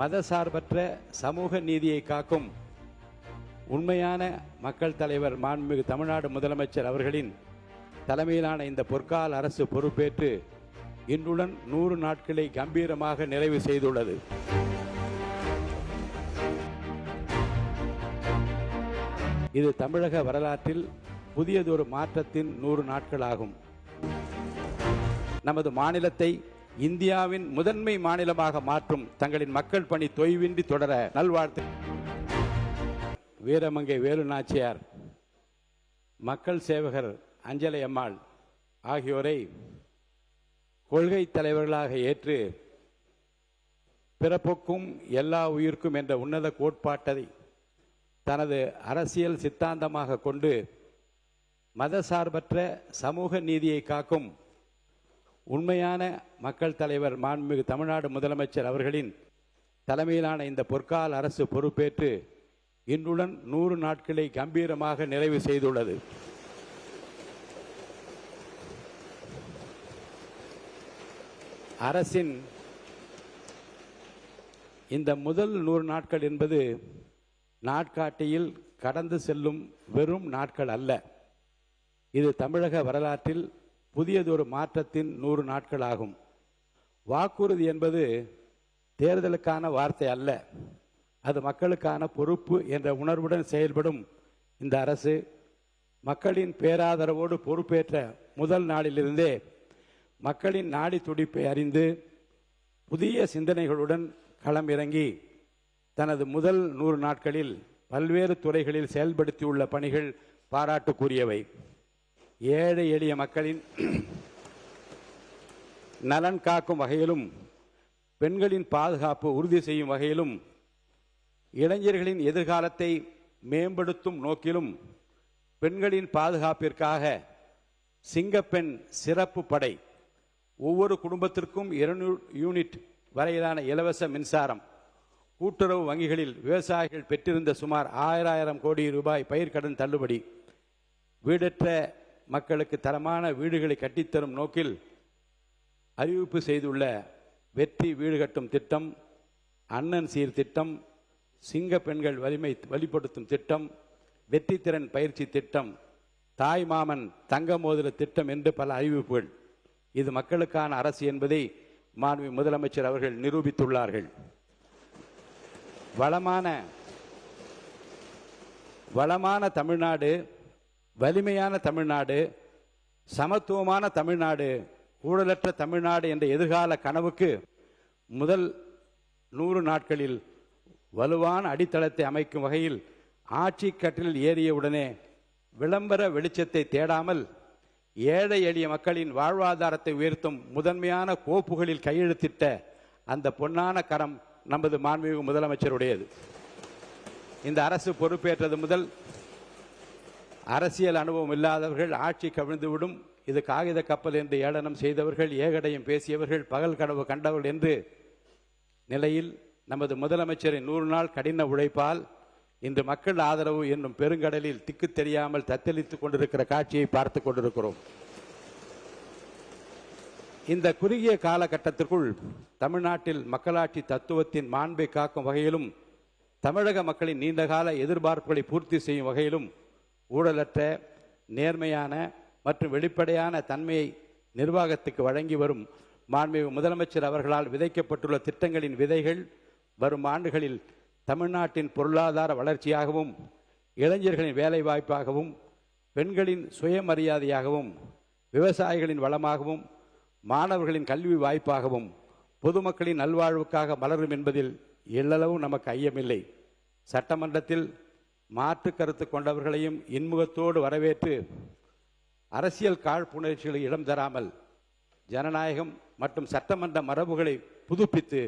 மதசார்பற்ற சமூக நீதியை காக்கும் உண்மையான மக்கள் தலைவர் மாண்புமிகு தமிழ்நாடு முதலமைச்சர் அவர்களின் தலைமையிலான இந்த பொற்கால அரசு பொறுப்பேற்று இன்றுடன் 100 நாட்களை கம்பீரமாக நிறைவு செய்துள்ளது. இது தமிழக வரலாற்றில் புதியதொரு மாற்றத்தின் 100 நாட்களாகும். நமது மாநிலத்தை இந்தியாவின் முதன்மை மாநிலமாக மாற்றும் தங்களின் மக்கள் பணி தொய்வின்றி தொடர நல்வாழ்த்து. வீரமங்கை வேலு நாச்சியார், மக்கள் சேவகர் அஞ்சலை அம்மாள் ஆகியோரை கொள்கை தலைவர்களாக ஏற்று பிறப்புக்கும் எல்லா உயிர்க்கும் என்ற உன்னத கோட்பாட்டை தனது அரசியல் சித்தாந்தமாக கொண்டு மதசார்பற்ற சமூக நீதியை காக்கும் உண்மையான மக்கள் தலைவர் மாண்புமிகு தமிழ்நாடு முதலமைச்சர் அவர்களின் தலைமையிலான இந்த பொற்கால அரசு பொறுப்பேற்று இன்றுடன் 100 நாட்களை கம்பீரமாக நிறைவு செய்துள்ளது. அரசின் இந்த முதல் 100 நாட்கள் என்பது நாட்காட்டியில் கடந்து செல்லும் வெறும் நாட்கள் அல்ல. இது தமிழக வரலாற்றில் புதியதொரு மாற்றத்தின் 100 நாட்களாகும். வாக்குறுதி என்பது தேர்தலுக்கான வார்த்தை அல்ல, அது மக்களுக்கான பொறுப்பு என்ற உணர்வுடன் செயல்படும் இந்த அரசு மக்களின் பேராதரவோடு பொறுப்பேற்ற முதல் நாளிலிருந்தே மக்களின் நாடி துடிப்பை அறிந்து புதிய சிந்தனைகளுடன் களமிறங்கி தனது முதல் 100 நாட்களில் பல்வேறு துறைகளில் செயல்படுத்தியுள்ள பணிகள் பாராட்டுக்குரியவை. ஏழை எளிய மக்களின் நலன் காக்கும் வகையிலும், பெண்களின் பாதுகாப்பு உறுதி செய்யும் வகையிலும், இளைஞர்களின் எதிர்காலத்தை மேம்படுத்தும் நோக்கிலும் பெண்களின் பாதுகாப்பிற்காக சிங்கப்பெண் சிறப்பு படை, ஒவ்வொரு குடும்பத்திற்கும் 200 யூனிட் வரையிலான இலவச மின்சாரம், கூட்டுறவு வங்கிகளில் விவசாயிகள் பெற்றிருந்த சுமார் 1000 கோடி ரூபாய் பயிர்க்கடன் தள்ளுபடி, வீடற்ற மக்களுக்கு தரமான வீடுகளை கட்டித்தரும் நோக்கில் அறிவிப்பு செய்துள்ள வெற்றி வீடு கட்டும் திட்டம், அண்ணன் சீர் திட்டம், சிங்க பெண்கள் வலிமை வலுப்படுத்தும் திட்டம், வெற்றி திறன் பயிற்சி திட்டம், தாய் மாமன் தங்க மோதிர திட்டம் என்று பல அறிவிப்புகள். இது மக்களுக்கான அரசு என்பதை மாண்புமிகு முதலமைச்சர் அவர்கள் நிரூபித்துள்ளார்கள். வளமான தமிழ்நாடு, வலிமையான தமிழ்நாடு, சமத்துவமான தமிழ்நாடு, ஊழலற்ற தமிழ்நாடு என்ற எதிர்கால கனவுக்கு முதல் 100 நாட்களில் வலுவான அடித்தளத்தை அமைக்கும் வகையில் ஆட்சி கட்டிலில் ஏறியவுடனே விளம்பர வெளிச்சத்தை தேடாமல் ஏழை எளிய மக்களின் வாழ்வாதாரத்தை உயர்த்தும் முதன்மையான கோப்புகளில் கையெழுத்திட்ட அந்த பொன்னான கரம் நமது மாண்புமிகு முதலமைச்சருடையது. இந்த அரசு பொறுப்பேற்றது முதல் அரசியல் அனுபவம் இல்லாதவர்கள் ஆட்சி கவிழ்ந்துவிடும், இது காகித கப்பல் என்று ஏளனம் செய்தவர்கள், ஏகடையும் பேசியவர்கள், பகல் கனவு கண்டவர்கள் என்று நிலையில் நமது முதலமைச்சரின் 100 நாள் கடின உழைப்பால் இன்று மக்கள் ஆதரவு என்னும் பெருங்கடலில் திக்கு தெரியாமல் தத்தளித்துக் கொண்டிருக்கிற காட்சியை பார்த்து கொண்டிருக்கிறோம். இந்த குறுகிய காலகட்டத்திற்குள் தமிழ்நாட்டில் மக்களாட்சி தத்துவத்தின் மாண்பை காக்கும் வகையிலும், தமிழக மக்களின் நீண்டகால எதிர்பார்ப்புகளை பூர்த்தி செய்யும் வகையிலும் ஊழலற்ற, நேர்மையான மற்றும் வெளிப்படையான தன்மையை நிர்வாகத்துக்கு வழங்கி வரும் மாண்புமிகு முதலமைச்சர் அவர்களால் விதைக்கப்பட்டுள்ள திட்டங்களின் விதைகள் வரும் ஆண்டுகளில் தமிழ்நாட்டின் பொருளாதார வளர்ச்சியாகவும், இளைஞர்களின் வேலை வாய்ப்பாகவும், பெண்களின் சுயமரியாதையாகவும், விவசாயிகளின் வளமாகவும், மாணவர்களின் கல்வி வாய்ப்பாகவும், பொதுமக்களின் நல்வாழ்வுக்காக மலரும் என்பதில் எள்ளளவு நமக்கு ஐயமில்லை. சட்டமன்றத்தில் மாற்று கருத்து கொண்டவர்களையும் இன்முகத்தோடு வரவேற்று அரசியல் காழ்ப்புணர்ச்சிகளை இடம் தராமல் ஜனநாயகம் மற்றும் சட்டமன்ற மரபுகளை புதுப்பித்து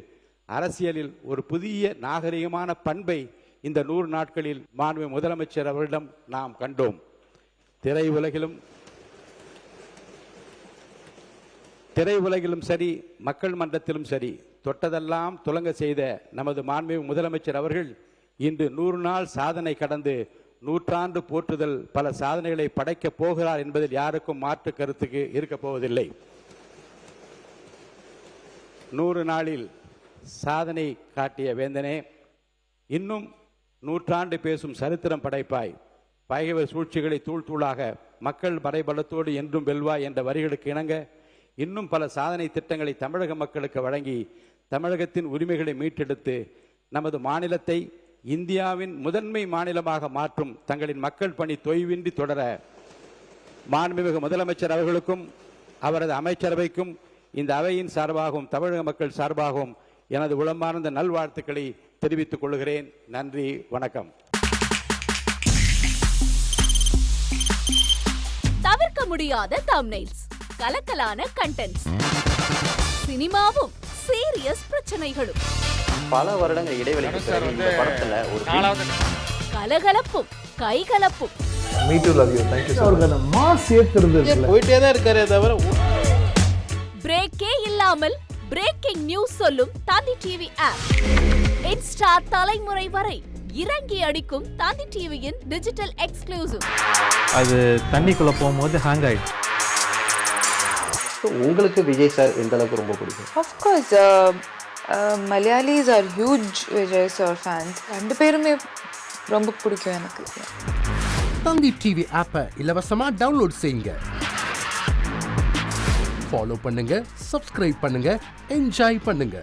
அரசியலில் ஒரு புதிய நாகரிகமான பண்பை இந்த 100 நாட்களில் மாண்புமிகு முதலமைச்சர் அவர்களிடம் நாம் கண்டோம். திரையுலகிலும் சரி, மக்கள் மன்றத்திலும் சரி, தொட்டதெல்லாம் துலங்க செய்த நமது மாண்புமிகு முதலமைச்சர் அவர்கள் இன்று 100 நாள் சாதனை கடந்து நூற்றாண்டு போற்றுதல் பல சாதனைகளை படைக்கப் போகிறார் என்பதில் யாருக்கும் மாற்று கருத்துக்கு இருக்கப் போவதில்லை. 100 நாளில் சாதனை காட்டிய வேந்தனே, இன்னும் நூற்றாண்டு பேசும் சரித்திரம் படைப்பாய், பகைவர் சூழ்ச்சிகளை தூள் தூளாக மக்கள் படைபலத்தோடு என்றும் வெல்வாய் என்ற வரிகளுக்கு இணங்க இன்னும் பல சாதனை திட்டங்களை தமிழக மக்களுக்கு வழங்கி தமிழகத்தின் உரிமைகளை மீட்டெடுத்து நமது மாநிலத்தை இந்தியாவின் முதன்மை மாநிலமாக மாற்றும் தங்களின் மக்கள் பணி தொய்வின்றி தொடர மாண்புமிகு முதலமைச்சர் அவர்களுக்கும் அவரது அமைச்சரவைக்கும் இந்த அவையின் சார்பாகவும் தமிழக மக்கள் சார்பாகவும் எனது உளமார்ந்த நல்வாழ்த்துக்களை தெரிவித்துக் கொள்கிறேன். நன்றி, வணக்கம். தவிர்க்க முடியாத தம்ப்நெயில்ஸ், கலக்கலான கண்டென்ட்ஸ், சினிமாவும் சீரியஸ் பிரச்சனைகளும், பல வருடங்கள் இடைவெளிக்கு பிறகு இந்த படத்துல ஒரு கலகலப்பும் கைகலப்பும், Me too, love you. Thank you so much. Mass ஏத்துறது போயிட்டே தான் இருக்காரே தவிர பிரேக்கே இல்லாமல் பிரேக்கிங் நியூஸ் சொல்லும் தந்தி டிவி ஆப். இன்ஸ்டா தலைமுறை வரை இறங்கி அடிக்கும் தந்தி டிவியின் டிஜிட்டல் எக்ஸ்க்ளூசிவ். அது தண்ணிக்குள்ள போகும்போது ஹேங் ஆயிடுச்சு. உங்களுக்கு விஜய் சார் எந்த அளவுக்கு ரொம்ப பிடிக்கும்? Of course, Malayalis are huge Vijay sir fans. ரெண்டு பேருமே ரொம்ப பிடிக்கும் எனக்கு. தந்தி டிவி ஆப்பை இலவசமா டவுன்லோட் செய்யுங்க. ஃபாலோ பண்ணுங்க, சப்ஸ்கிரைப் பண்ணுங்க, என்ஜாய் பண்ணுங்க.